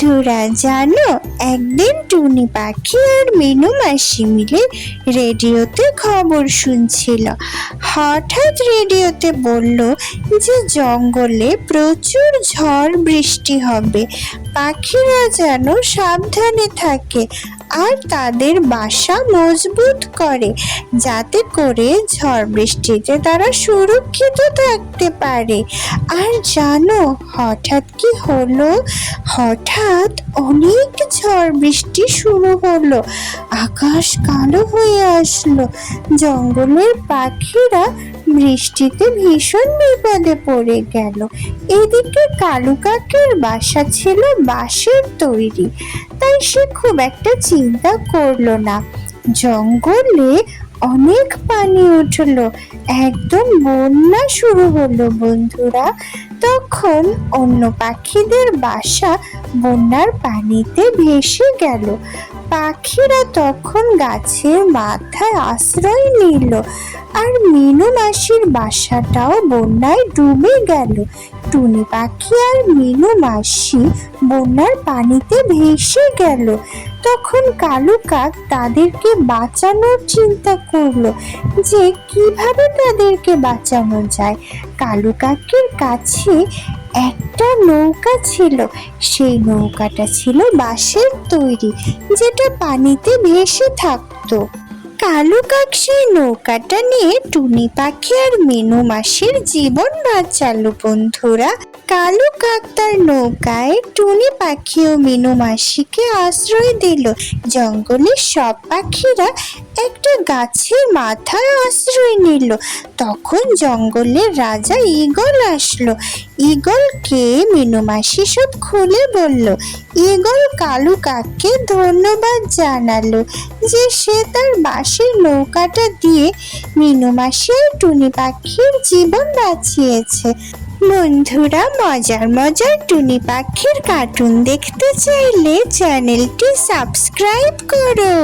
বন্ধুরা জানো, একদিন টুনি পাখি আর মিনু মাসি মিলে রেডিওতে খবর শুনছিল। হঠাৎ রেডিওতে বলল যে জঙ্গলে প্রচুর ঝড় বৃষ্টি হবে, পাখিরা যেন সাবধানে থাকে আর তাদের বাসা মজবুত করে, যাতে করে ঝড় বৃষ্টিতে তারা সুরক্ষিত থাকতে পারে। আর জানো হঠাৎ কি হলো? হঠাৎ অনেক ঝড় বৃষ্টি শুরু হলো, আকাশ কালো হয়ে আসলো। জঙ্গলের পাখিরা বৃষ্টিতে ভীষণ বিপদে পড়ে গেল। এদিকে কালু কাকের বাসা ছিল বাঁশের তৈরি, তাই সে খুব একটা চিন্তা করলো না। জঙ্গলে অনেক পানি উঠলো, একদম বন্যা শুরু হলো বন্ধুরা। তখন অন্য পাখিদের বাসা বন্যার পানিতে ভেসে গেল। পাখিরা তখন গাছের মাথায় আশ্রয় নিল, আর মিনু মাসির বাসাটাও বন্যায় ডুবে গেল। টুনি পাখি আর মিনু মাসি বন্যার পানিতে ভেসে গেল। তখন কালু কাক তাদেরকে বাঁচানোর চিন্তা করলো যে কিভাবে তাদেরকে বাঁচানো যায়। কালু কাকের কাছে একটা নৌকা ছিল, সেই নৌকাটা ছিল বাঁশের তৈরি, যেটা পানিতে ভেসে থাকতো। কালু কাক সেই নৌকাটা নিয়ে টুনি পাখি আর মিনু মাসির জীবন বাঁচালো বন্ধুরা। কালু কাক তার নৌকায় টুনি পাখি ও মিনু মাসিকে আশ্রয় দিল। জঙ্গলের সব পাখিরা একটা গাছের মাথায় আশ্রয় নিল। তখন জঙ্গলের রাজা ঈগল আসলো। ঈগলকে মিনু মাসি সব খুলে বলল। ঈগল কালু কাককে ধন্যবাদ জানালো যে সে তার বাঁশের নৌকাটা দিয়ে মিনু মাসি আর টুনি পাখির জীবন বাঁচিয়েছে। বন্ধুরা, মজার মজার টুনি পাখির কার্টুন দেখতে চাইলে চ্যানেলটি সাবস্ক্রাইব করো।